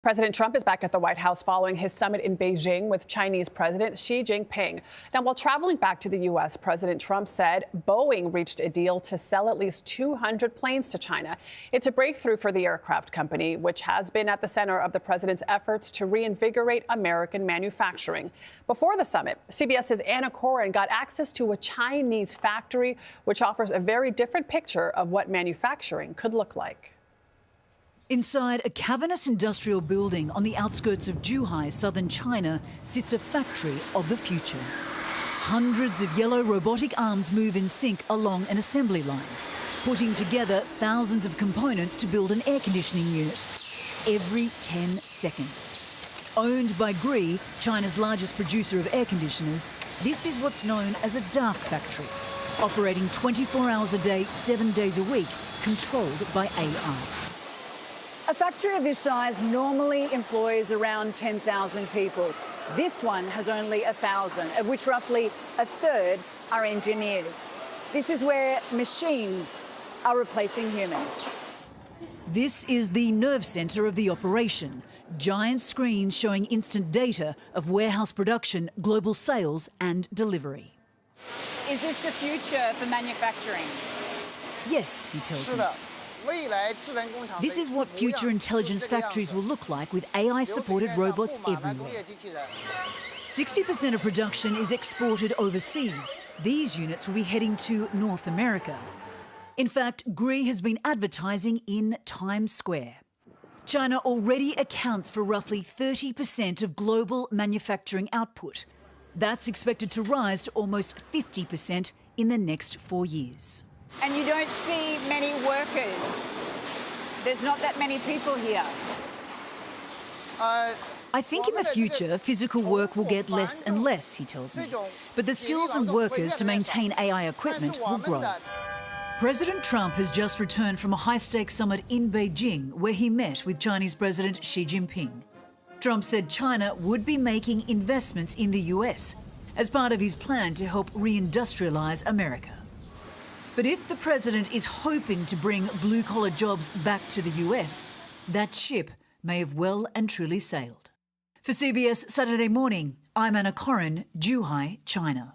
President Trump is back at the White House following his summit in Beijing with Chinese President Xi Jinping. Now, while traveling back to the U.S., President Trump said Boeing reached a deal to sell at least 200 planes to China. It's a breakthrough for the aircraft company, which has been at the center of the president's efforts to reinvigorate American manufacturing. Before the summit, CBS's Anna Coren got access to a Chinese factory, which offers a very different picture of what manufacturing could look like. Inside a cavernous industrial building on the outskirts of Zhuhai, southern China, sits a factory of the future. Hundreds of yellow robotic arms move in sync along an assembly line, putting together thousands of components to build an air conditioning unit every 10 seconds. Owned by Gree, China's largest producer of air conditioners, this is what's known as a dark factory, operating 24 hours a day, 7 days a week, controlled by AI. A factory of this size normally employs around 10,000 people. This one has only 1,000, of which roughly a third are engineers. This is where machines are replacing humans. This is the nerve centre of the operation. Giant screens showing instant data of warehouse production, global sales and delivery. Is this the future for manufacturing? Yes, he tells me. This is what future intelligence factories will look like with AI-supported robots everywhere. 60% of production is exported overseas. These units will be heading to North America. In fact, Gree has been advertising in Times Square. China already accounts for roughly 30% of global manufacturing output. That's expected to rise to almost 50% in the next 4 years. And you don't see many workers. There's not that many people here. I think in the future, physical work will get less and less, he tells me. But the skills and workers to maintain AI equipment will grow. President Trump has just returned from a high-stakes summit in Beijing, where he met with Chinese President Xi Jinping. Trump said China would be making investments in the US as part of his plan to help reindustrialize America. But if the president is hoping to bring blue-collar jobs back to the US, that ship may have well and truly sailed. For CBS Saturday Morning, I'm Anna Coren, Zhuhai, China.